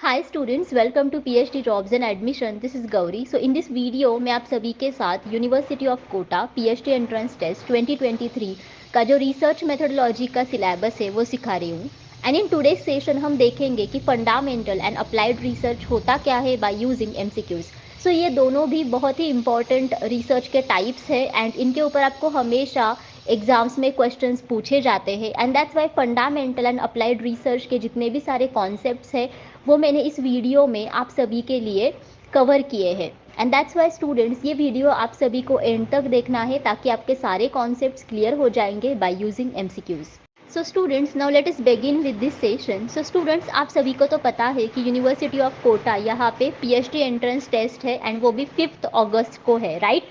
Hi students, welcome to PhD jobs and admission. This is Gauri. So in this video मैं आप सभी के साथ university of Kota PhD entrance test 2023 का जो रिसर्च मेथोडोलॉजी का सिलेबस है वो सिखा रही हूँ। एंड इन टुडेज सेशन हम देखेंगे कि फंडामेंटल एंड अप्लाइड रिसर्च होता क्या है बाय यूजिंग एमसीक्यूज। सो ये दोनों भी बहुत ही इंपॉर्टेंट रिसर्च के टाइप्स है एंड इनके ऊपर आपको हमेशा एग्जाम्स में क्वेश्चंस पूछे जाते हैं। And that's why fundamental and applied research के जितने भी सारे कॉन्सेप्ट्स हैं वो मैंने इस वीडियो में आप सभी के लिए कवर किए हैं। एंड दैट्स वाई स्टूडेंट्स, ये वीडियो आप सभी को एंड तक देखना है ताकि आपके सारे कॉन्सेप्ट्स क्लियर हो जाएंगे by using MCQs. So students, now let us begin with this session. So students, आप सभी को तो पता है कि यूनिवर्सिटी ऑफ कोटा यहाँ पे पीएचडी एंट्रेंस टेस्ट है एंड वो भी 5 अगस्त को है, राइट।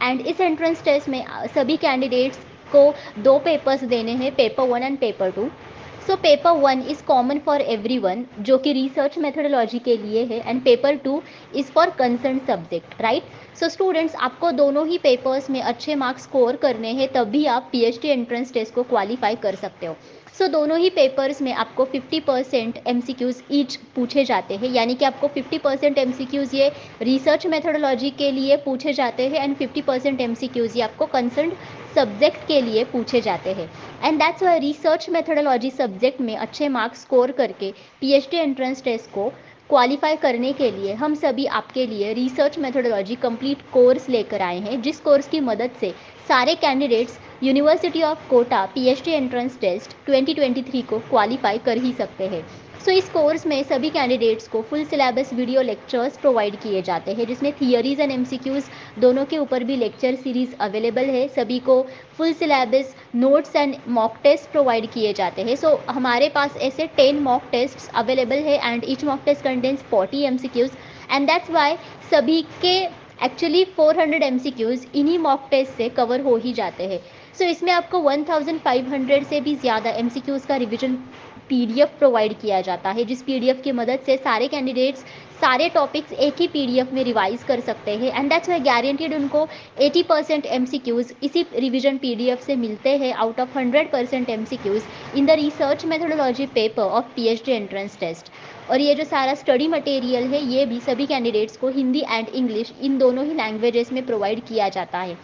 एंड इस एंट्रेंस टेस्ट में सभी कैंडिडेट्स को 2 पेपर्स देने हैं, paper 1 and paper 2। So paper 1 is common for everyone, जो कि रिसर्च मेथोडोलॉजी के लिए है, and paper 2 is for concern subject, right. So students, आपको दोनों ही पेपर्स में अच्छे मार्क्स स्कोर करने हैं, तभी आप पीएचडी एंट्रेंस टेस्ट को क्वालिफाई कर सकते हो। सो दोनों ही पेपर्स में आपको 50% एमसीक्यूज़ ईच पूछे जाते हैं, यानी कि आपको 50% एमसीक्यूज़ ये रिसर्च मेथोडोलॉजी के लिए पूछे जाते हैं एंड 50% एमसीक्यूज़ ये आपको कंसर्न सब्जेक्ट के लिए पूछे जाते हैं। And that's Y research methodology subject में अच्छे मार्क्स स्कोर करके पीएचडी एंट्रेंस टेस्ट को क्वालिफाई करने के लिए हम सभी आपके लिए रिसर्च मेथोडोलॉजी कंप्लीट कोर्स लेकर आए हैं, जिस कोर्स की मदद से सारे candidates university of Kota PhD entrance test 2023 को क्वालिफाई कर ही सकते हैं। सो इस कोर्स में सभी कैंडिडेट्स को full syllabus video lectures provide किए जाते हैं, जिसमें थियरीज एंड एमसीक्यूज़ दोनों के ऊपर भी लेक्चर सीरीज़ अवेलेबल है। सभी को full syllabus notes and mock test provide किए जाते हैं। सो हमारे पास ऐसे 10 मॉक टेस्ट अवेलेबल है and each mock test contains 40 MCQs. And that's why सभी के एक्चुअली 400 एमसीक्यूज़ इन्हीं मॉक टेस्ट से कवर हो ही जाते हैं। सो इसमें आपको 1500 से भी ज़्यादा एमसीक्यूज़ का रिविजन पीडीएफ प्रोवाइड किया जाता है, जिस पीडीएफ की मदद से सारे कैंडिडेट्स सारे टॉपिक्स एक ही पीडीएफ में रिवाइज कर सकते हैं। एंड दैट्स वाई गारंटीड उनको 80% एमसीक्यूज़ इसी रिविजन पीडीएफ से मिलते हैं out of 100% MCQs in the research methodology paper of PhD entrance test. और ये जो सारा स्टडी मटेरियल है ये भी सभी कैंडिडेट्स को हिंदी एंड इंग्लिश इन दोनों ही लैंग्वेजेस में प्रोवाइड किया जाता है।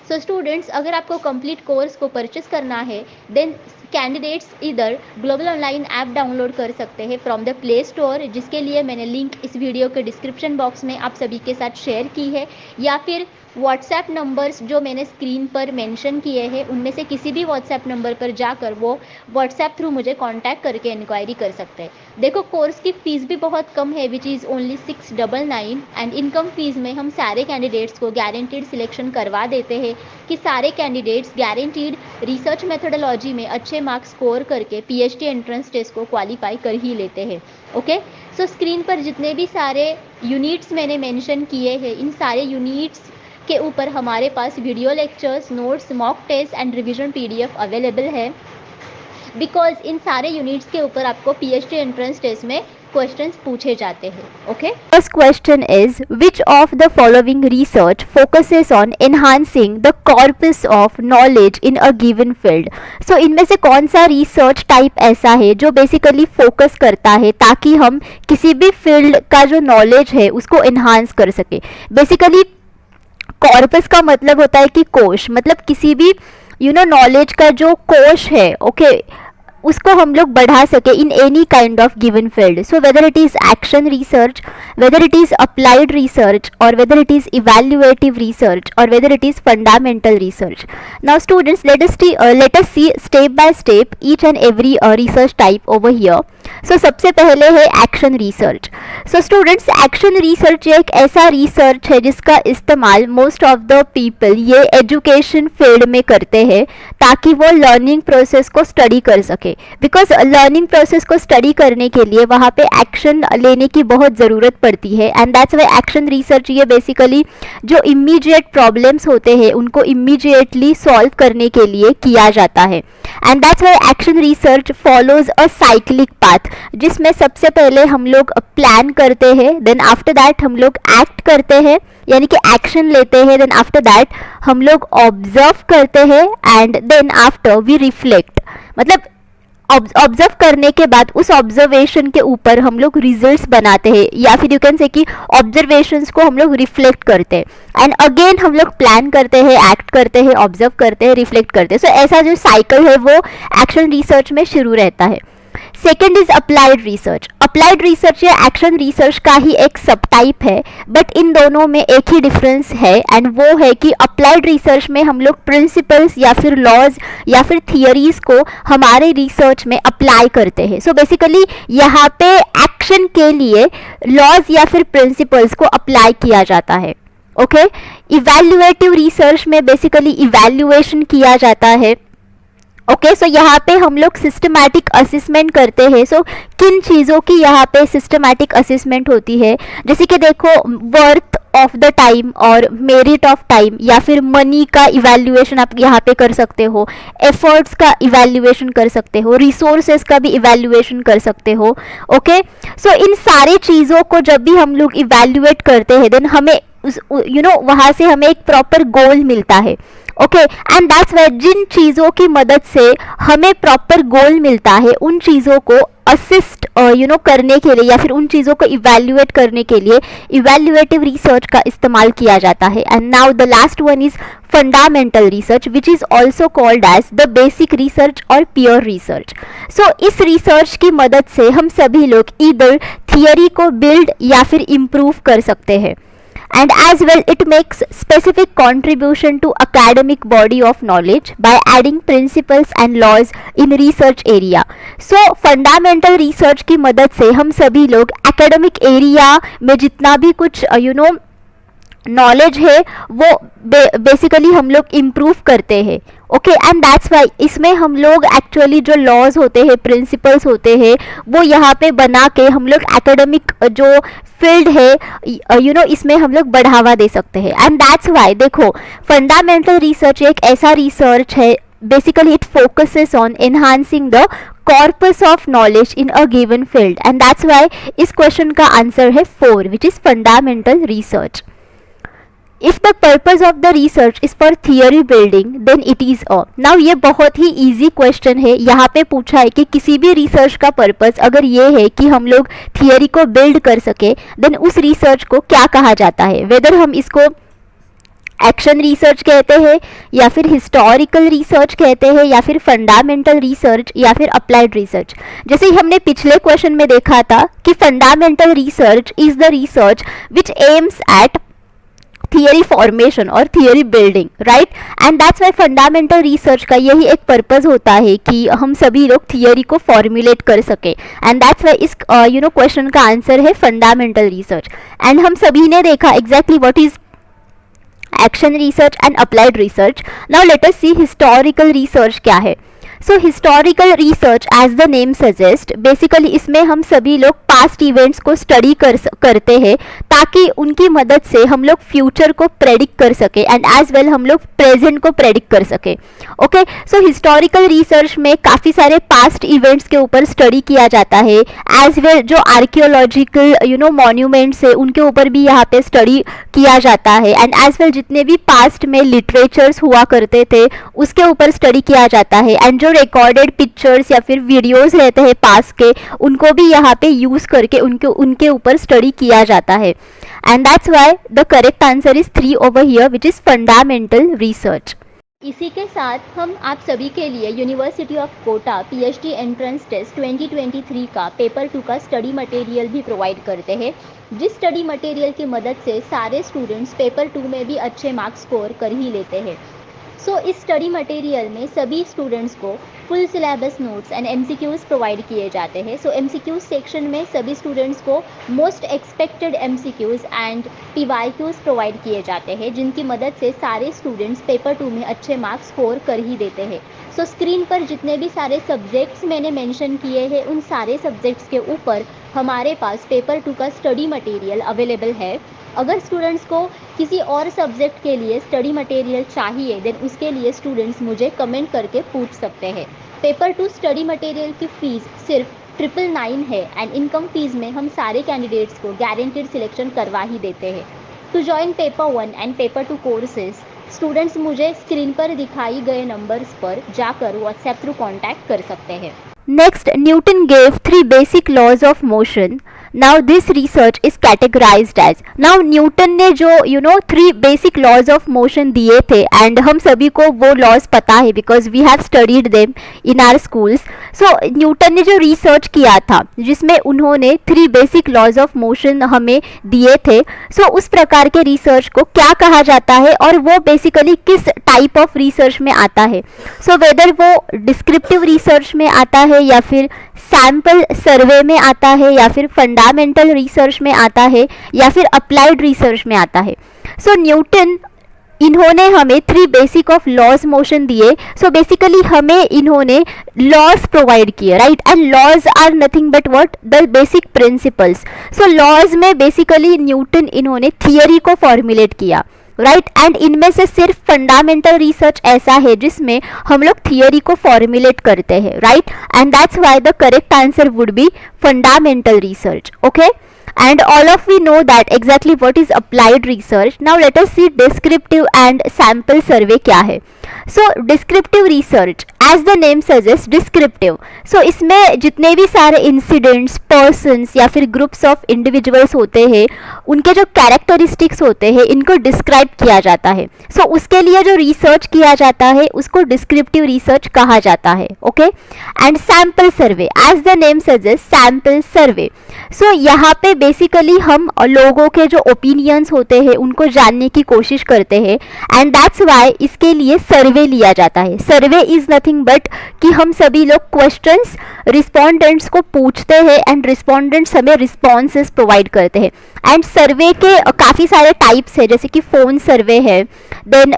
सो स्टूडेंट्स, अगर आपको कंप्लीट कोर्स को परचेस करना है देन कैंडिडेट्स इधर ग्लोबल ऑनलाइन ऐप डाउनलोड कर सकते हैं फ्रॉम द प्ले स्टोर, जिसके लिए मैंने लिंक इस वीडियो के डिस्क्रिप्शन बॉक्स में आप सभी के साथ शेयर की है, या फिर व्हाट्सएप नंबर्स जो मैंने स्क्रीन पर मेंशन किए हैं उनमें से किसी भी व्हाट्सएप नंबर पर जाकर वो व्हाट्सएप थ्रू मुझे कांटेक्ट करके इंक्वायरी कर सकते हैं। देखो, कोर्स की फ़ीस भी बहुत कम है, which is only 699। And income fees में हम सारे कैंडिडेट्स को गारंटीड सिलेक्शन करवा देते हैं कि सारे कैंडिडेट्स गारंटीड रिसर्च मेथोडोलॉजी में अच्छे मार्क्स स्कोर करके पीएचडी एंट्रेंस टेस्ट को क्वालिफाई कर ही लेते हैं। ओके, सो स्क्रीन पर जितने भी सारे यूनिट्स मैंने मेंशन किए हैं इन सारे यूनिट्स के ऊपर हमारे पास video lectures, notes, mock test and revision PDF available है, बिकॉज इन सारे यूनिट्स के ऊपर आपको पीएचडी एंट्रेंस टेस्ट में क्वेश्चंस पूछे जाते हैं। Okay, First question is, which of the following research focuses on enhancing the corpus of knowledge in a given field? So इनमें से कौन सा रिसर्च टाइप ऐसा है जो बेसिकली फोकस करता है ताकि हम किसी भी फील्ड का जो नॉलेज है उसको एनहांस कर सके। बेसिकली कॉर्पस का मतलब होता है कि कोश, मतलब किसी भी नॉलेज का जो कोश है, ओके, उसको हम लोग बढ़ा सके in any kind of given field. So whether it is action research, whether it is applied research, और whether it is evaluative research, और whether it is fundamental research. Now students, let us see step by step each and every research type over here. सो सबसे पहले है action research. So students, action research एक ऐसा research है जिसका इस्तेमाल most of the people ये education field में करते हैं ताकि वो लर्निंग प्रोसेस को स्टडी कर सके। बिकॉज लर्निंग प्रोसेस को स्टडी करने के लिए वहाँ पे एक्शन लेने की बहुत ज़रूरत पड़ती है। And that's Y action research ये बेसिकली जो इमीडिएट प्रॉब्लम्स होते हैं उनको इमीडिएटली सॉल्व करने के लिए किया जाता है। And that's Y action research follows a cyclic path, जिसमें सबसे पहले हम लोग प्लान करते हैं, देन आफ्टर दैट हम लोग एक्ट करते हैं, यानी कि एक्शन लेते हैं, देन आफ्टर दैट हम लोग ऑब्जर्व करते हैं, and then after we reflect. मतलब ऑब्जर्व करने के बाद उस ऑब्जर्वेशन के ऊपर हम लोग रिजल्ट्स बनाते हैं, या फिर यू कैन से कि ऑब्जर्वेशंस को हम लोग रिफ्लेक्ट करते हैं एंड अगेन हम लोग प्लान करते हैं, एक्ट करते हैं, ऑब्जर्व करते हैं, रिफ्लेक्ट करते हैं. सो ऐसा जो साइकिल है वो एक्शन रिसर्च में शुरू रहता है. Second is applied research. Applied research या एक्शन रिसर्च का ही एक सब टाइप है, बट इन दोनों में एक ही डिफरेंस है एंड वो है कि अप्लाइड रिसर्च में हम लोग प्रिंसिपल्स या फिर लॉज या फिर थियरीज को हमारे रिसर्च में अप्लाई करते हैं. सो बेसिकली यहाँ पे एक्शन के लिए लॉज या फिर प्रिंसिपल्स को अप्लाई किया जाता है. ओके, इवैल्यूएटिव रिसर्च में बेसिकली इवैल्यूएशन किया जाता है. ओके, सो यहाँ पे हम लोग सिस्टमैटिक असेसमेंट करते हैं. सो किन चीज़ों की यहाँ पे सिस्टमैटिक असेसमेंट होती है, जैसे कि देखो वर्थ ऑफ द टाइम और मेरिट ऑफ टाइम, या फिर मनी का इवैल्यूएशन आप यहाँ पे कर सकते हो, एफर्ट्स का इवैल्यूएशन कर सकते हो, रिसोर्सेज का भी इवैल्यूएशन कर सकते हो. ओके, सो इन सारी चीज़ों को जब भी हम लोग इवैल्यूएट करते हैं देन हमें वहाँ से हमें एक प्रॉपर गोल मिलता है. ओके, एंड दैट्स वाई जिन चीज़ों की मदद से हमें प्रॉपर गोल मिलता है उन चीज़ों को असिस्ट करने के लिए या फिर उन चीज़ों को इवैल्यूएट करने के लिए इवैल्यूएटिव रिसर्च का इस्तेमाल किया जाता है. And now the last one is fundamental research which is also called as the basic research और प्योर रिसर्च. सो इस रिसर्च की मदद से हम सभी लोग ईदर थियरी को बिल्ड या फिर इम्प्रूव कर सकते हैं, and as well it makes specific contribution to academic body of knowledge by adding principles and laws in research area. So fundamental research की मदद से हम सभी लोग academic area में जितना भी कुछ नॉलेज है वो बेसिकली हम लोग इम्प्रूव करते हैं. ओके, एंड दैट्स वाई इसमें हम लोग एक्चुअली जो लॉज होते हैं, प्रिंसिपल्स होते हैं, वो यहाँ पे बना के हम लोग एकेडमिक जो फील्ड है इसमें हम लोग बढ़ावा दे सकते हैं. एंड दैट्स वाई देखो फंडामेंटल रिसर्च एक ऐसा रिसर्च है, basically it focuses on enhancing the corpus of knowledge in a given field. And that's why इस क्वेश्चन का आंसर है 4 विच is fundamental research. If the purpose of the research is for theory building, then it is a. Now ये बहुत ही easy question है. यहाँ पे पूछा है कि किसी भी research का purpose अगर ये है कि हम लोग theory को build कर सके, then उस research को क्या कहा जाता है. Whether हम इसको एक्शन रिसर्च कहते हैं या फिर हिस्टोरिकल रिसर्च कहते हैं या फिर फंडामेंटल रिसर्च या फिर अप्लाइड रिसर्च. जैसे हमने पिछले क्वेश्चन में देखा था कि fundamental research is the research which aims at theory formation और theory building, right. And that's why fundamental research का यही एक पर्पस होता है कि हम सभी लोग थियरी को फॉर्मुलेट कर सके. एंड दैट्स वाई इस क्वेश्चन का आंसर है फंडामेंटल रिसर्च. एंड हम सभी ने देखा exactly what is action research and applied research. Now let us see historical research क्या है. So historical research as the name suggest, basically इसमें हम सभी लोग पास्ट इवेंट्स को स्टडी करते हैं ताकि उनकी मदद से हम लोग फ्यूचर को प्रेडिक्ट कर सके एंड एज वेल हम लोग प्रेजेंट को प्रेडिक्ट कर सके. ओके, सो हिस्टोरिकल रिसर्च में काफ़ी सारे पास्ट इवेंट्स के ऊपर स्टडी किया जाता है. एज वेल जो आर्कियोलॉजिकल मॉन्यूमेंट्स है उनके ऊपर भी यहाँ पे स्टडी किया जाता है. एंड एज वेल जितने भी पास्ट में लिटरेचर्स हुआ करते थे उसके ऊपर स्टडी किया जाता है. एंड जो रिकॉर्डेड पिक्चर्स या फिर वीडियोस रहते हैं पास के उनको भी यहाँ पे यूज करके उनके ऊपर स्टडी किया जाता है. And that's why the correct answer is 3 over here which is fundamental research. इसी के साथ हम आप सभी के लिए university of Kota PhD entrance test 2023 का पेपर 2 का स्टडी मटेरियल भी प्रोवाइड करते हैं, जिस स्टडी मटेरियल की मदद से सारे स्टूडेंट्स पेपर 2 में भी अच्छे मार्क्स स्कोर कर ही लेते हैं. सो इस स्टडी मटेरियल में सभी स्टूडेंट्स को full syllabus notes and MCQs provide किए जाते हैं. सो एमसीक्यूज सेक्शन में सभी स्टूडेंट्स को most expected MCQs and PYQs provide किए जाते हैं, जिनकी मदद से सारे स्टूडेंट्स पेपर 2 में अच्छे मार्क्स स्कोर कर ही देते हैं. सो स्क्रीन पर जितने भी सारे सब्जेक्ट्स मैंने मेंशन किए हैं उन सारे सब्जेक्ट्स के ऊपर हमारे पास पेपर 2 का स्टडी मटेरियल अवेलेबल है. अगर स्टूडेंट्स को किसी और सब्जेक्ट के लिए स्टडी मटेरियल चाहिए देन उसके लिए स्टूडेंट्स मुझे कमेंट करके पूछ सकते हैं. पेपर 2 स्टडी मटेरियल की फ़ीस सिर्फ 999 है एंड इनकम फीस में हम सारे कैंडिडेट्स को गारंटीड सिलेक्शन करवा ही देते हैं. To join paper 1 and paper 2 courses students मुझे स्क्रीन पर दिखाई गए नंबर्स पर जाकर व्हाट्सएप थ्रू कॉन्टैक्ट कर सकते हैं. Next, Newton gave three basic laws of motion. Now this research is categorized as, now Newton ने जो three basic laws of motion दिए थे, एंड हम सभी को वो लॉज पता है because we have studied them in our schools. So Newton ने जो रिसर्च किया था जिसमें उन्होंने three basic laws of motion हमें दिए थे, सो उस प्रकार के रिसर्च को क्या कहा जाता है और वो बेसिकली किस टाइप ऑफ रिसर्च में आता है. सो वेदर वो डिस्क्रिप्टिव रिसर्च में आता है या फिर सैम्पल सर्वे में आता है या फिर फंडामेंटल रिसर्च में आता है या फिर अप्लाइड रिसर्च में आता है. सो न्यूटन इन्होंने हमें three basic of laws motion दिए. सो बेसिकली हमें इन्होंने लॉज प्रोवाइड किए, right, and laws are nothing but what, the basic principles. So laws में बेसिकली न्यूटन इन्होंने थियरी को फॉर्मुलेट किया, राइट, एंड इनमें से सिर्फ फंडामेंटल रिसर्च ऐसा है जिसमें हम लोग थियरी को फॉर्मुलेट करते हैं, right, and that's why the correct answer would be fundamental research. Okay, and all of we know that exactly what is applied research. Now let us see descriptive and sample survey क्या है. So descriptive research, as the name suggests, descriptive. So इसमें जितने भी सारे incidents, persons या फिर groups of individuals होते हैं, उनके जो characteristics होते हैं इनको describe किया जाता है. So उसके लिए जो research किया जाता है उसको descriptive research कहा जाता है. Okay, and sample survey, as the name suggests, sample survey. So यहाँ पे बेसिकली हम लोगों के जो ओपिनियंस होते हैं उनको जानने की कोशिश करते हैं, एंड दैट्स वाई इसके लिए सर्वे लिया जाता है. सर्वे इज नथिंग बट कि हम सभी लोग क्वेश्चंस रिस्पोंडेंट्स को पूछते हैं एंड रिस्पोंडेंट्स हमें रिस्पॉन्सेस प्रोवाइड करते हैं. एंड सर्वे के काफ़ी सारे टाइप्स है, जैसे कि फ़ोन सर्वे है, then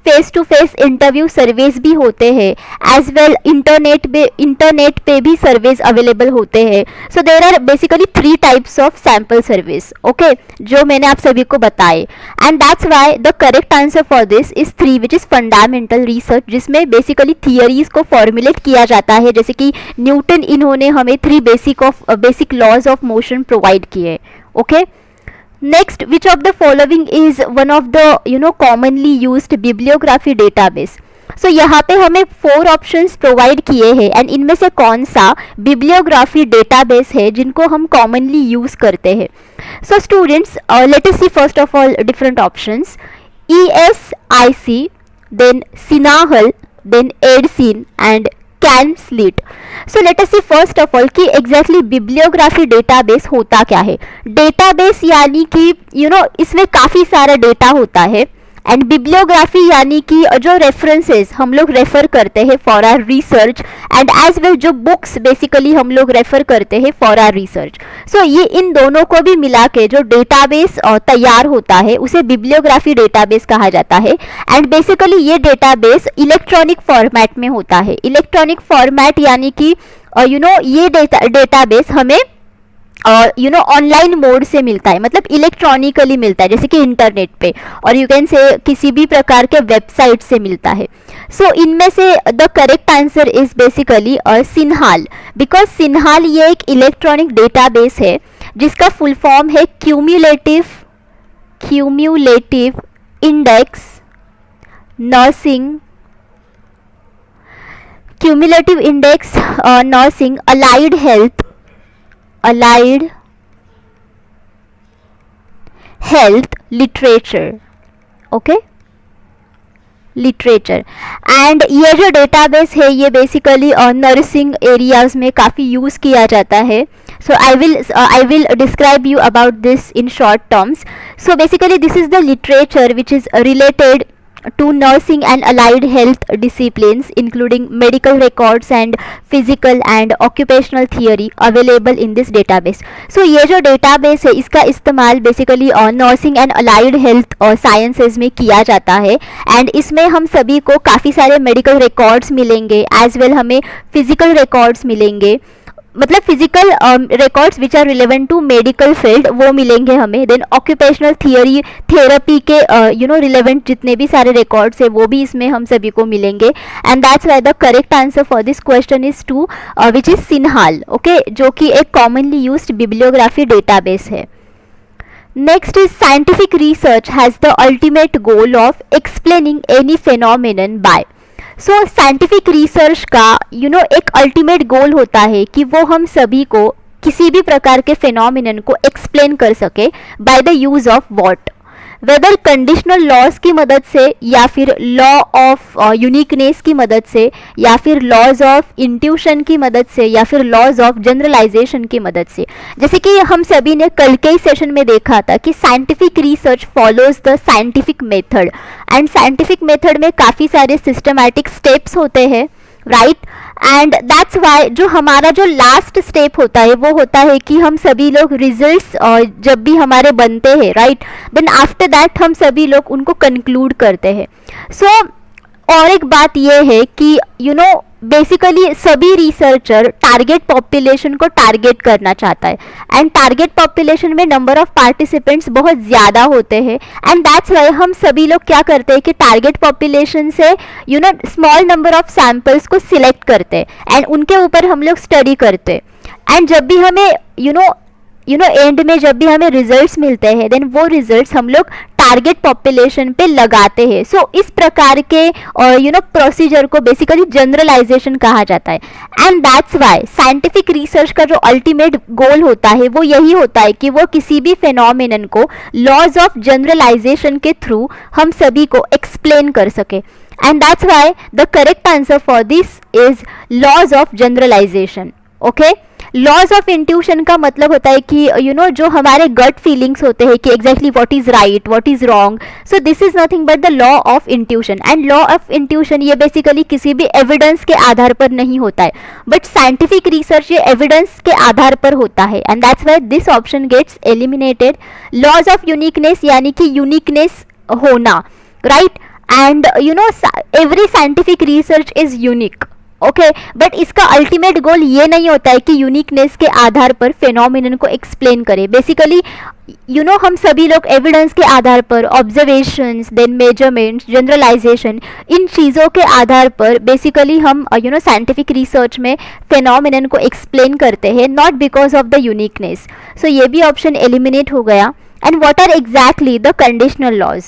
face to face interview surveys भी होते हैं, एज वेल इंटरनेट पे भी सर्वेज अवेलेबल होते हैं. So there are basically three types of sample service, okay, जो मैंने आप सभी को बताए, and that's why the correct answer for this is three, which is fundamental research, जिसमें बेसिकली थियरीज को फॉर्मुलेट किया जाता है, जैसे कि न्यूटन इन्होंने हमें three basic laws of motion provide किए. Okay, next, which of the following is one of the commonly used bibliography database. So यहाँ पे हमें 4 ऑप्शंस प्रोवाइड किए हैं, एंड इनमें से कौन सा बिब्लियोग्राफी डेटाबेस है जिनको हम कॉमनली यूज करते हैं. So students, let us see first of all different options. ESIC, then CINAHL, then एडसिन and CanSLIT. So let us see first of all कि एग्जैक्टली बिब्लियोग्राफी डेटाबेस होता क्या है. डेटाबेस यानी कि इसमें काफ़ी सारा डेटा होता है, एंड बिब्लियोग्राफी यानी कि जो रेफरेंसेस हम लोग रेफर करते हैं for our research, and as well जो बुक्स बेसिकली हम लोग रेफर करते हैं फॉर आर रिसर्च. सो ये इन दोनों को भी मिला के जो डेटाबेस तैयार होता है उसे बिब्लियोग्राफी डेटाबेस कहा जाता है. एंड बेसिकली ये डेटाबेस इलेक्ट्रॉनिक फॉर्मेट में होता है. इलेक्ट्रॉनिक फॉर्मेट यानी कि ये डेटाबेस हमें ऑनलाइन मोड से मिलता है, मतलब इलेक्ट्रॉनिकली मिलता है, जैसे कि इंटरनेट पे, और यू कैन से किसी भी प्रकार के वेबसाइट से मिलता है. सो इनमें से the correct answer is basically CINAHL, because CINAHL ये एक इलेक्ट्रॉनिक डेटाबेस है जिसका फुल फॉर्म है cumulative index nursing allied health literature. Okay, literature. And ये जो डेटाबेस है ये बेसिकली नर्सिंग एरियाज में काफ़ी यूज़ किया जाता है. So I will describe you about this in short terms. So basically this is the literature which is related to nursing and allied health disciplines, including medical records and physical and occupational theory available in this database. So ये जो database है इसका इस्तेमाल basically nursing and allied health sciences में किया जाता है, and इसमें हम सभी को काफ़ी सारे medical records मिलेंगे, as well हमें physical records मिलेंगे, मतलब physical records which are relevant to medical field वो मिलेंगे हमें. देन ऑक्यूपेशनल थेरेपी के रिलेवेंट जितने भी सारे रिकॉर्ड्स है वो भी इसमें हम सभी को मिलेंगे. And that's why the correct answer for this question is two, which is CINAHL. Okay, जो कि एक कॉमनली यूज्ड बिब्लियोग्राफी डेटाबेस है. Next is scientific research has the ultimate goal of explaining any phenomenon by. So scientific research का एक ultimate goal होता है कि वो हम सभी को किसी भी प्रकार के फिनोमिनन को एक्सप्लेन कर सके by the use of what, whether conditional laws की मदद से या फिर लॉ ऑफ यूनिकनेस की मदद से या फिर लॉज ऑफ इंट्यूशन की मदद से या फिर लॉज ऑफ जनरलाइजेशन की मदद से। जैसे कि हम सभी ने कल के ही सेशन में देखा था कि scientific research follows the scientific method, and scientific method में काफ़ी सारे सिस्टमैटिक स्टेप्स होते हैं, राइट। एंड दैट्स वाई जो हमारा जो लास्ट स्टेप होता है वो होता है कि हम सभी लोग रिजल्ट्स जब भी हमारे बनते हैं, राइट, देन आफ्टर दैट हम सभी लोग उनको कंक्लूड करते हैं। सो और एक बात ये है कि बेसिकली सभी रिसर्चर टारगेट पॉपुलेशन को टारगेट करना चाहता है, एंड टारगेट पॉपुलेशन में नंबर ऑफ पार्टिसिपेंट्स बहुत ज़्यादा होते हैं, एंड दैट्स वाई हम सभी लोग क्या करते हैं कि टारगेट पॉपुलेशन से स्मॉल नंबर ऑफ सैम्पल्स को सिलेक्ट करते हैं एंड उनके ऊपर हम लोग स्टडी करते हैं। एंड जब भी हमें एंड में जब भी हमें रिजल्ट्स मिलते हैं देन वो रिजल्ट्स हम लोग टारगेट पॉपुलेशन पे लगाते हैं। सो इस प्रकार के प्रोसीजर को बेसिकली जनरलाइजेशन कहा जाता है, and that's Y scientific research का जो अल्टीमेट गोल होता है वो यही होता है कि वो किसी भी फिनोमिनन को लॉज ऑफ जनरलाइजेशन के थ्रू हम सभी को एक्सप्लेन कर सके, and that's why the correct answer for this is laws of generalization. Okay, laws of intuition का मतलब होता है कि जो हमारे गट फीलिंग्स होते हैं कि exactly what is right what is wrong, so this is nothing but the law of intuition. And law of intuition ये बेसिकली किसी भी एविडेंस के आधार पर नहीं होता है, बट साइंटिफिक रिसर्च ये एविडेंस के आधार पर होता है, and that's why this option gets eliminated. Laws of uniqueness यानी कि यूनिकनेस होना, right, and every scientific research is unique, okay, but इसका अल्टीमेट गोल ये नहीं होता है कि यूनिकनेस के आधार पर फिनोमिनन को एक्सप्लेन करें। बेसिकली हम सभी लोग एविडेंस के आधार पर, ऑब्जर्वेशंस, देन मेजरमेंट्स, जनरलाइजेशन, इन चीज़ों के आधार पर बेसिकली हम साइंटिफिक रिसर्च में फिनोमिनन को एक्सप्लेन करते हैं, not because of the uniqueness. So ये भी ऑप्शन एलिमिनेट हो गया। And what are exactly the conditional laws?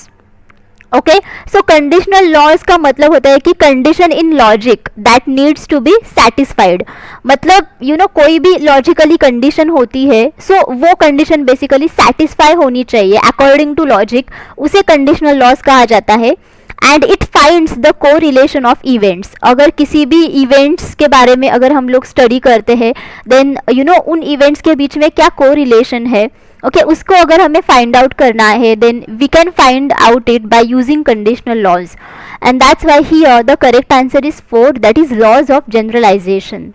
Okay, so conditional laws का मतलब होता है कि condition in logic that needs to be satisfied. मतलब कोई भी लॉजिकली कंडीशन होती है, सो वो कंडीशन बेसिकली सेटिस्फाई होनी चाहिए अकॉर्डिंग टू लॉजिक, उसे कंडीशनल लॉज कहा जाता है। एंड इट फाइंड्स द को रिलेशन ऑफ इवेंट्स। अगर किसी भी इवेंट्स के बारे में अगर हम लोग स्टडी करते हैं देन उन इवेंट्स के बीच में क्या को रिलेशन है, ओके, उसको अगर हमें फाइंड आउट करना है then we can find out it by using conditional laws, and that's why here the correct answer is 4, that is laws of generalization.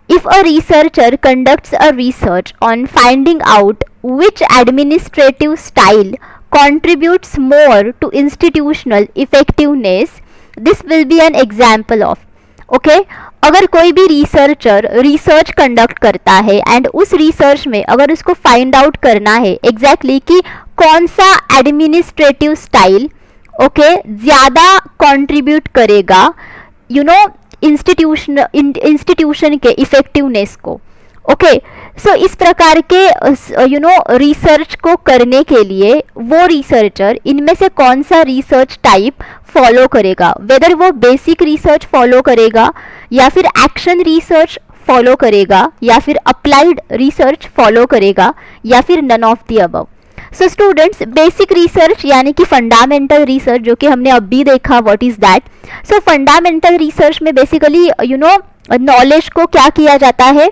If a researcher conducts a research on finding out which administrative style contributes more to institutional effectiveness, this will be an example of. Okay? अगर कोई भी researcher research conduct करता है and उस research में अगर उसको find out करना है एग्जैक्टली कि कौन सा एडमिनिस्ट्रेटिव स्टाइल ओके ज़्यादा कंट्रीब्यूट करेगा इंस्टीट्यूशन के इफेक्टिवनेस को, ओके, सो इस प्रकार के रिसर्च को करने के लिए वो रिसर्चर इनमें से कौन सा रिसर्च टाइप फॉलो करेगा, वेदर वो बेसिक रिसर्च फॉलो करेगा या फिर एक्शन रिसर्च फॉलो करेगा या फिर अप्लाइड रिसर्च फॉलो करेगा या फिर none of the above. So students, basic research यानी कि फंडामेंटल रिसर्च जो कि हमने अभी देखा, what is that. So fundamental research में बेसिकली नॉलेज को क्या किया जाता है,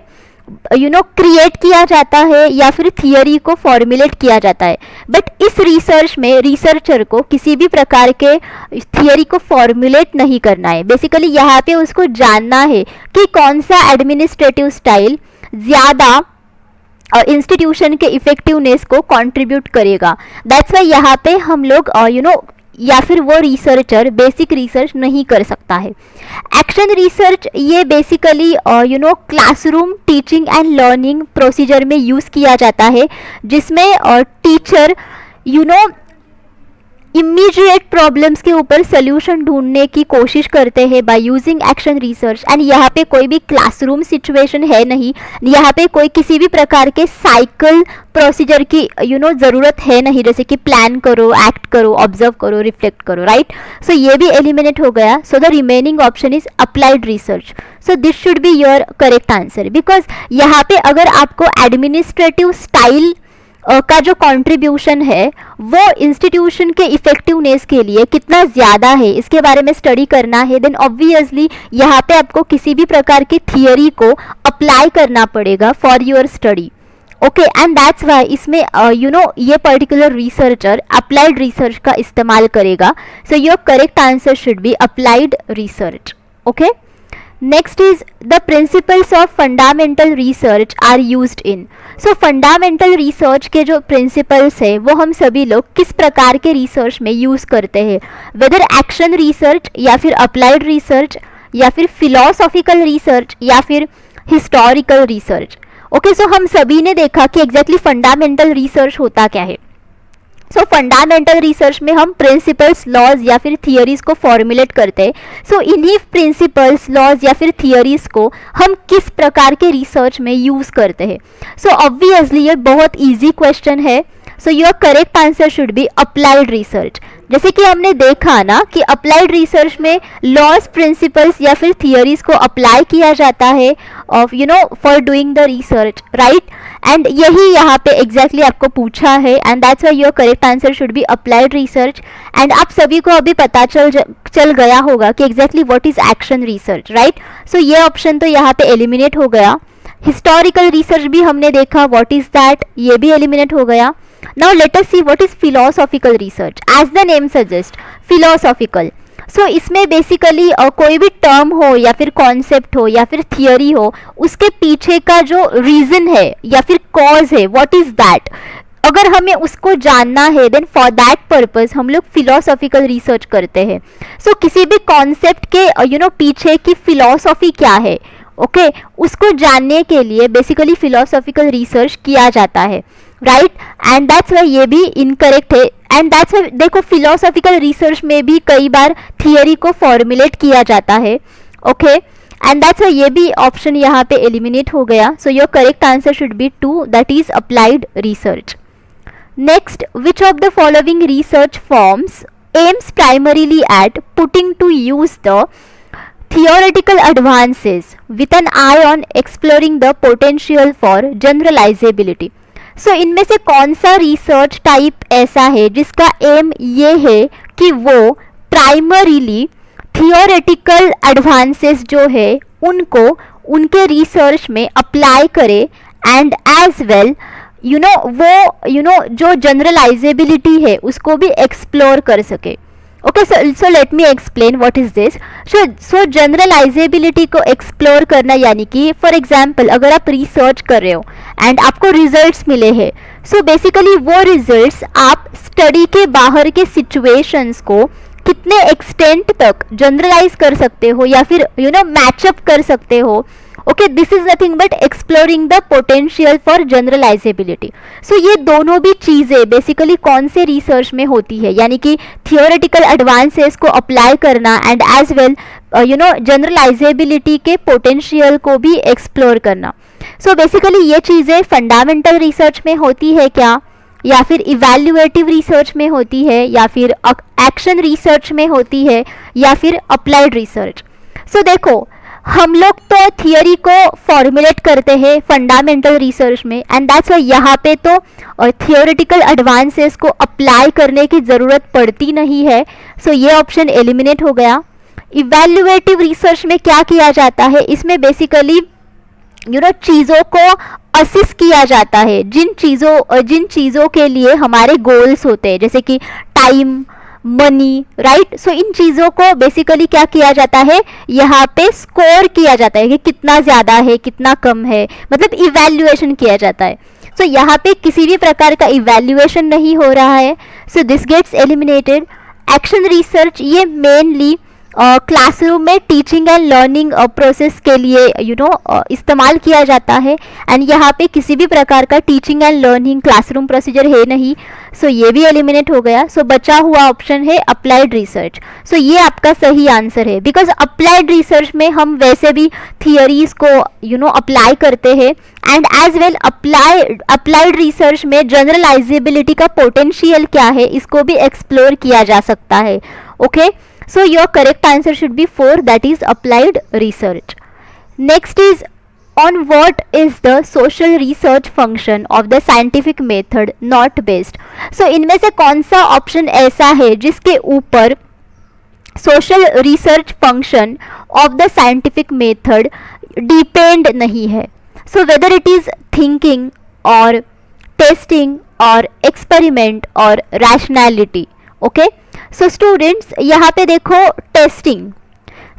क्रिएट किया जाता है या फिर थियरी को फॉर्मुलेट किया जाता है. बट इस रिसर्च में रिसर्चर को किसी भी प्रकार के थियरी को फॉर्मुलेट नहीं करना है. बेसिकली यहाँ पे उसको जानना है कि कौन सा एडमिनिस्ट्रेटिव स्टाइल ज़्यादा इंस्टीट्यूशन के इफेक्टिवनेस को कंट्रीब्यूट करेगा. दैट्स वाई यहाँ पे हम लोग या फिर वो रिसर्चर बेसिक रिसर्च नहीं कर सकता है. एक्शन रिसर्च ये basically classroom teaching and learning procedure में यूज़ किया जाता है, जिसमें टीचर इमीडिएट प्रॉब्लम्स के ऊपर सोल्यूशन ढूंढने की कोशिश करते हैं by using action research. And यहाँ पे कोई भी क्लासरूम सिचुएशन है नहीं, यहाँ पे कोई किसी भी प्रकार के साइकिल प्रोसीजर की ज़रूरत है नहीं, जैसे कि प्लान करो, एक्ट करो, ऑब्जर्व करो, रिफ्लेक्ट करो, राइट। सो ये भी एलिमिनेट हो गया। So the remaining option is applied research. So this should be your correct answer, because यहाँ पे अगर आपको एडमिनिस्ट्रेटिव स्टाइल का जो कंट्रीब्यूशन है वो इंस्टीट्यूशन के इफेक्टिवनेस के लिए कितना ज़्यादा है इसके बारे में स्टडी करना है, देन ऑब्वियसली यहाँ पे आपको किसी भी प्रकार की थियोरी को अप्लाई करना पड़ेगा for your study. Okay, and that's why इसमें ये पर्टिकुलर रिसर्चर अप्लाइड रिसर्च का इस्तेमाल करेगा। So your correct answer should be applied research. Okay, next is the principles of fundamental research are used in. So fundamental research के जो principles है वो हम सभी लोग किस प्रकार के रिसर्च में यूज करते हैं, वेदर एक्शन रिसर्च या फिर अप्लाइड रिसर्च या फिर फिलोसॉफिकल रिसर्च या फिर हिस्टोरिकल रिसर्च। ओके, सो हम सभी ने देखा कि एग्जैक्टली फंडामेंटल रिसर्च होता क्या है। सो फंडामेंटल रिसर्च में हम प्रिंसिपल्स, लॉज या फिर थियरीज को फॉर्मुलेट करते हैं। सो इन्हीं प्रिंसिपल्स, लॉज या फिर थियरीज को हम किस प्रकार के रिसर्च में यूज करते हैं। सो ऑब्वियसली ये बहुत इजी क्वेश्चन है। सो your correct answer should be applied research. जैसे कि हमने देखा ना कि अप्लाइड रिसर्च में लॉज, प्रिंसिपल्स या फिर थियरीज को अप्लाई किया जाता है of for doing the research, right. And यही यहाँ पे एग्जैक्टली आपको पूछा है, and that's why your correct answer should be applied research. And आप सभी को अभी पता चल गया होगा कि exactly what is action research, right. सो ये ऑप्शन तो यहाँ पे एलिमिनेट हो गया। हिस्टोरिकल रिसर्च भी हमने देखा, व्हाट इज दैट, ये भी एलिमिनेट हो गया। Now let us see what is philosophical research. As the name suggests, philosophical. So इसमें बेसिकली कोई भी टर्म हो या फिर कॉन्सेप्ट हो या फिर थियोरी हो, उसके पीछे का जो रीजन है या फिर कॉज है, व्हाट इज दैट, अगर हमें उसको जानना है देन फॉर दैट पर्पस हम लोग फिलोसॉफिकल रिसर्च करते हैं। सो किसी भी कॉन्सेप्ट के पीछे की फिलोसॉफी क्या है, ओके, उसको जानने के लिए बेसिकली फिलोसॉफिकल रिसर्च किया जाता है, राइट। एंड दैट्स वाई ये भी इनकरेक्ट है। एंड दैट्स वाई देखो फिलोसॉफिकल रिसर्च में भी कई बार थियरी को फॉर्मुलेट किया जाता है, ओके। एंड दैट्स वाई ये भी ऑप्शन यहाँ पे एलिमिनेट हो गया। So your correct answer should be 2, that is applied research. Next, which of the following research forms aims primarily at putting to use the theoretical advances with an eye on exploring the potential for generalizability। सो इनमें से कौन सा research type ऐसा है जिसका M ये है कि वो प्राइमरीली थियोरेटिकल एडवांसेस जो है उनको उनके रिसर्च में अप्लाई करे, एंड एज वेल वो जो जनरलाइजेबिलिटी है उसको भी एक्सप्लोर कर सके। Okay, so let me explain what is this. So generalisability को एक्सप्लोर करना यानी कि फॉर एग्जांपल अगर आप रिसर्च कर रहे हो एंड आपको रिजल्ट्स मिले हैं, सो बेसिकली वो रिजल्ट्स आप स्टडी के बाहर के सिचुएशंस को कितने एक्सटेंट तक जनरलाइज कर सकते हो या फिर मैचअप कर सकते हो। Okay, this is nothing but exploring the potential for generalisability. So ये दोनों भी चीज़ें बेसिकली कौन से रिसर्च में होती है, यानी कि थियोरेटिकल एडवांसेस को अप्लाई करना एंड एज वेल जनरलाइजेबिलिटी के पोटेंशियल को भी एक्सप्लोर करना। सो बेसिकली ये चीज़ें फंडामेंटल रिसर्च में होती है क्या, या फिर इवैल्यूएटिव रिसर्च में होती है, या फिर एक्शन रिसर्च में होती है, या फिर अप्लाइड रिसर्च। सो देखो हम लोग तो थियरी को फॉर्मुलेट करते हैं फंडामेंटल रिसर्च में, एंड दैट्स वाई यहाँ पे तो थियोरेटिकल एडवांसेस को अप्लाई करने की ज़रूरत पड़ती नहीं है। सो ये ऑप्शन एलिमिनेट हो गया। इवैल्यूएटिव रिसर्च में क्या किया जाता है, इसमें बेसिकली चीज़ों को असिस किया जाता है, जिन चीज़ों के लिए हमारे गोल्स होते हैं, जैसे कि टाइम, मनी, राइट। सो इन चीज़ों को बेसिकली क्या किया जाता है, यहाँ पे स्कोर किया जाता है कि कितना ज़्यादा है, कितना कम है, मतलब इवैल्यूएशन किया जाता है। सो यहाँ पे किसी भी प्रकार का इवैल्यूएशन नहीं हो रहा है। So this gets eliminated. Action research ये मेनली क्लासरूम में टीचिंग एंड लर्निंग प्रोसेस के लिए इस्तेमाल किया जाता है, एंड यहाँ पे किसी भी प्रकार का teaching and learning classroom procedure है नहीं, सो ये भी एलिमिनेट हो गया। सो बचा हुआ ऑप्शन है अप्लाइड रिसर्च। सो ये आपका सही आंसर है, बिकॉज अप्लाइड रिसर्च में हम वैसे भी थियरीज को अप्लाई करते हैं, and as well applied research में जनरलाइजेबिलिटी का पोटेंशियल क्या है इसको भी एक्सप्लोर किया जा सकता है। Okay, so your correct answer should be 4, that is applied research. Next is, on what is the social research function of the scientific method not based? So इनमें से कौन सा ऑप्शन ऐसा है जिसके ऊपर social research function of the scientific method depend नहीं है? So whether it is thinking or testing or experiment or rationality. Okay, so students यहाँ पे देखो टेस्टिंग।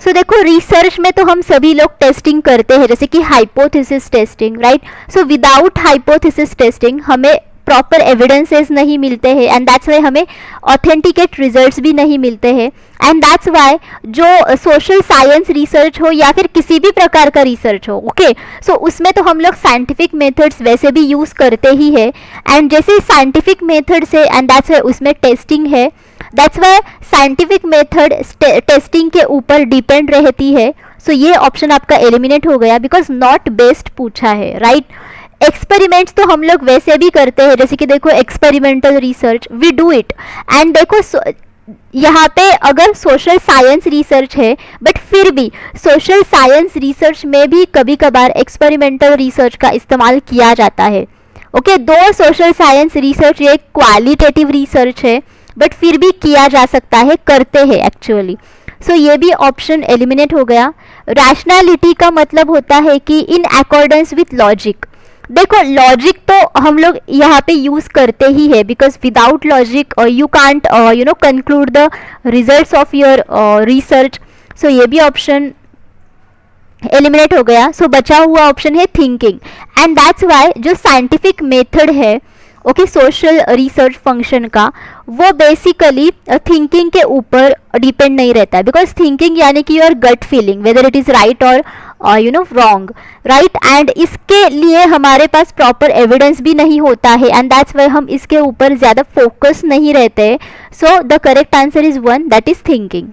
सो देखो रिसर्च में तो हम सभी लोग टेस्टिंग करते हैं, जैसे कि hypothesis testing, right. So without hypothesis testing हमें प्रॉपर एविडेंसेस नहीं मिलते हैं, एंड दैट्स वाई हमें ऑथेंटिकेट रिजल्ट्स भी नहीं मिलते हैं, एंड दैट्स वाई जो सोशल साइंस रिसर्च हो या फिर किसी भी प्रकार का रिसर्च हो, ओके, सो उसमें तो हम लोग साइंटिफिक मेथड्स वैसे भी यूज़ करते ही है, एंड जैसे साइंटिफिक मेथड्स है एंड दैट्स वाई उसमें टेस्टिंग है, that's why scientific method testing के ऊपर डिपेंड रहती है। सो ये ऑप्शन आपका एलिमिनेट हो गया, बिकॉज नॉट बेस्ड पूछा है, राइट। एक्सपेरिमेंट्स तो हम लोग वैसे भी करते हैं, जैसे कि देखो experimental research we do it, and देखो यहाँ पे अगर सोशल साइंस रिसर्च है, बट फिर भी सोशल साइंस रिसर्च में भी कभी कभार एक्सपेरिमेंटल रिसर्च का इस्तेमाल किया जाता है। ओके, दो सोशल साइंस रिसर्च ये क्वालिटेटिव रिसर्च है, बट फिर भी किया जा सकता है, करते हैं एक्चुअली। सो ये भी ऑप्शन एलिमिनेट हो गया। रैशनैलिटी का मतलब होता है कि इन अकॉर्डेंस विथ लॉजिक। देखो लॉजिक तो हम लोग यहाँ पे यूज करते ही है, because without logic you can't conclude the results of your research. So ये भी ऑप्शन एलिमिनेट हो गया। सो बचा हुआ ऑप्शन है थिंकिंग, एंड दैट्स वाई जो साइंटिफिक मेथड है ओके सोशल रिसर्च फंक्शन का, वो बेसिकली थिंकिंग के ऊपर डिपेंड नहीं रहता है, बिकॉज थिंकिंग यानी कि your gut feeling whether it is right और रॉन्ग, राइट, एंड इसके लिए हमारे पास प्रॉपर एविडेंस भी नहीं होता है, एंड दैट्स वाई हम इसके ऊपर ज़्यादा फोकस नहीं रहते। So the correct answer is 1, that is thinking.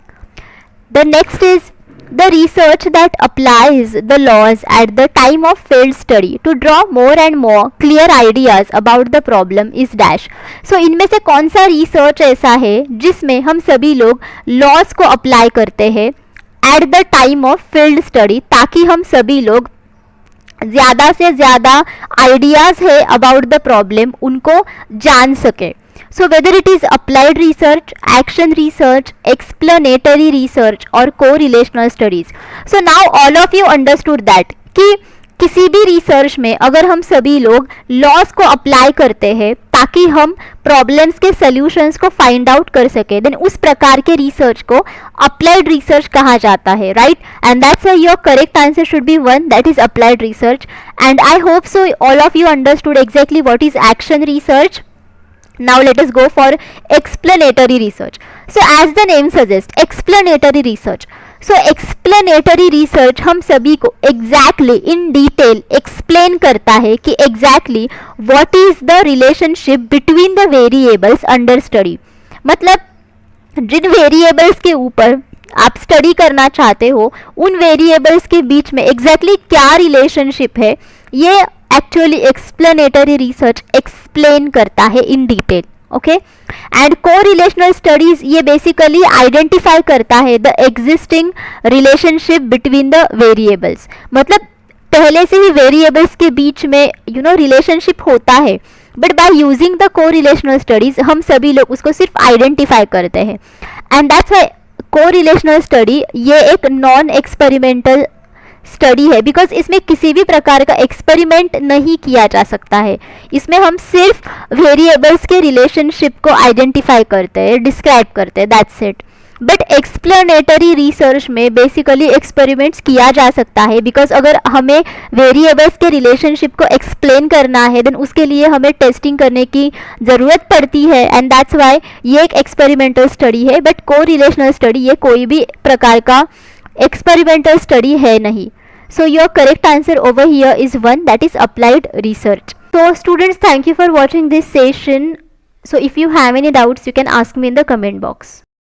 The next is the research that applies the laws at the time of field study to draw more and more clear ideas about the problem is dash. So इनमें से कौन सा research ऐसा है जिसमें हम सभी लोग लॉज को अप्लाई करते हैं at the time of field study, ताकि हम सभी लोग ज़्यादा से ज़्यादा आइडियाज़ है अबाउट द प्रॉब्लम उनको जान सके। So whether it is applied research, action research, explanatory research or correlational studies. So now all of you understood that कि किसी भी रिसर्च में अगर हम सभी लोग लॉस को अप्लाई करते हैं ताकि हम प्रॉब्लम्स के सॉल्यूशंस को फाइंड आउट कर सके, देन उस प्रकार के रिसर्च को अप्लाइड रिसर्च कहा जाता है, right, and that's your correct answer should B 1, that is applied research. And I hope so all of you understood exactly what is action research. Now let us go for explanatory research. So as the name suggests, explanatory research. So explanatory research हम सभी को exactly in detail explain करता है कि exactly what is the relationship between the variables under study. मतलब जिन variables के ऊपर आप स्टडी करना चाहते हो उन वेरिएबल्स के बीच में एग्जैक्टली क्या रिलेशनशिप है, ये एक्चुअली एक्सप्लेनेटरी रिसर्च एक्सप्लेन करता है in detail. Okay, and correlational studies ये बेसिकली आइडेंटिफाई करता है the existing relationship between the variables. मतलब पहले से ही वेरिएबल्स के बीच में रिलेशनशिप होता है, but by using the correlational studies हम सभी लोग उसको सिर्फ आइडेंटिफाई करते हैं. And that's why correlational study ये एक नॉन एक्सपेरिमेंटल स्टडी है, बिकॉज इसमें किसी भी प्रकार का एक्सपेरिमेंट नहीं किया जा सकता है. इसमें हम सिर्फ वेरिएबल्स के रिलेशनशिप को आइडेंटिफाई करते हैं, डिस्क्राइब करते हैं, that's it. But explanatory research में बेसिकली एक्सपेरिमेंट्स किया जा सकता है, बिकॉज अगर हमें वेरिएबल्स के रिलेशनशिप को एक्सप्लेन करना है देन उसके लिए हमें टेस्टिंग करने की ज़रूरत पड़ती है, एंड दैट्स वाई ये एक एक्सपेरिमेंटल स्टडी है. बट को रिलेशनल स्टडी ये कोई भी प्रकार का एक्सपेरिमेंटल स्टडी है नहीं. So your correct answer over here is one, that is applied research. So students, thank you for watching this session. So if you have any doubts, you can ask me in the comment box.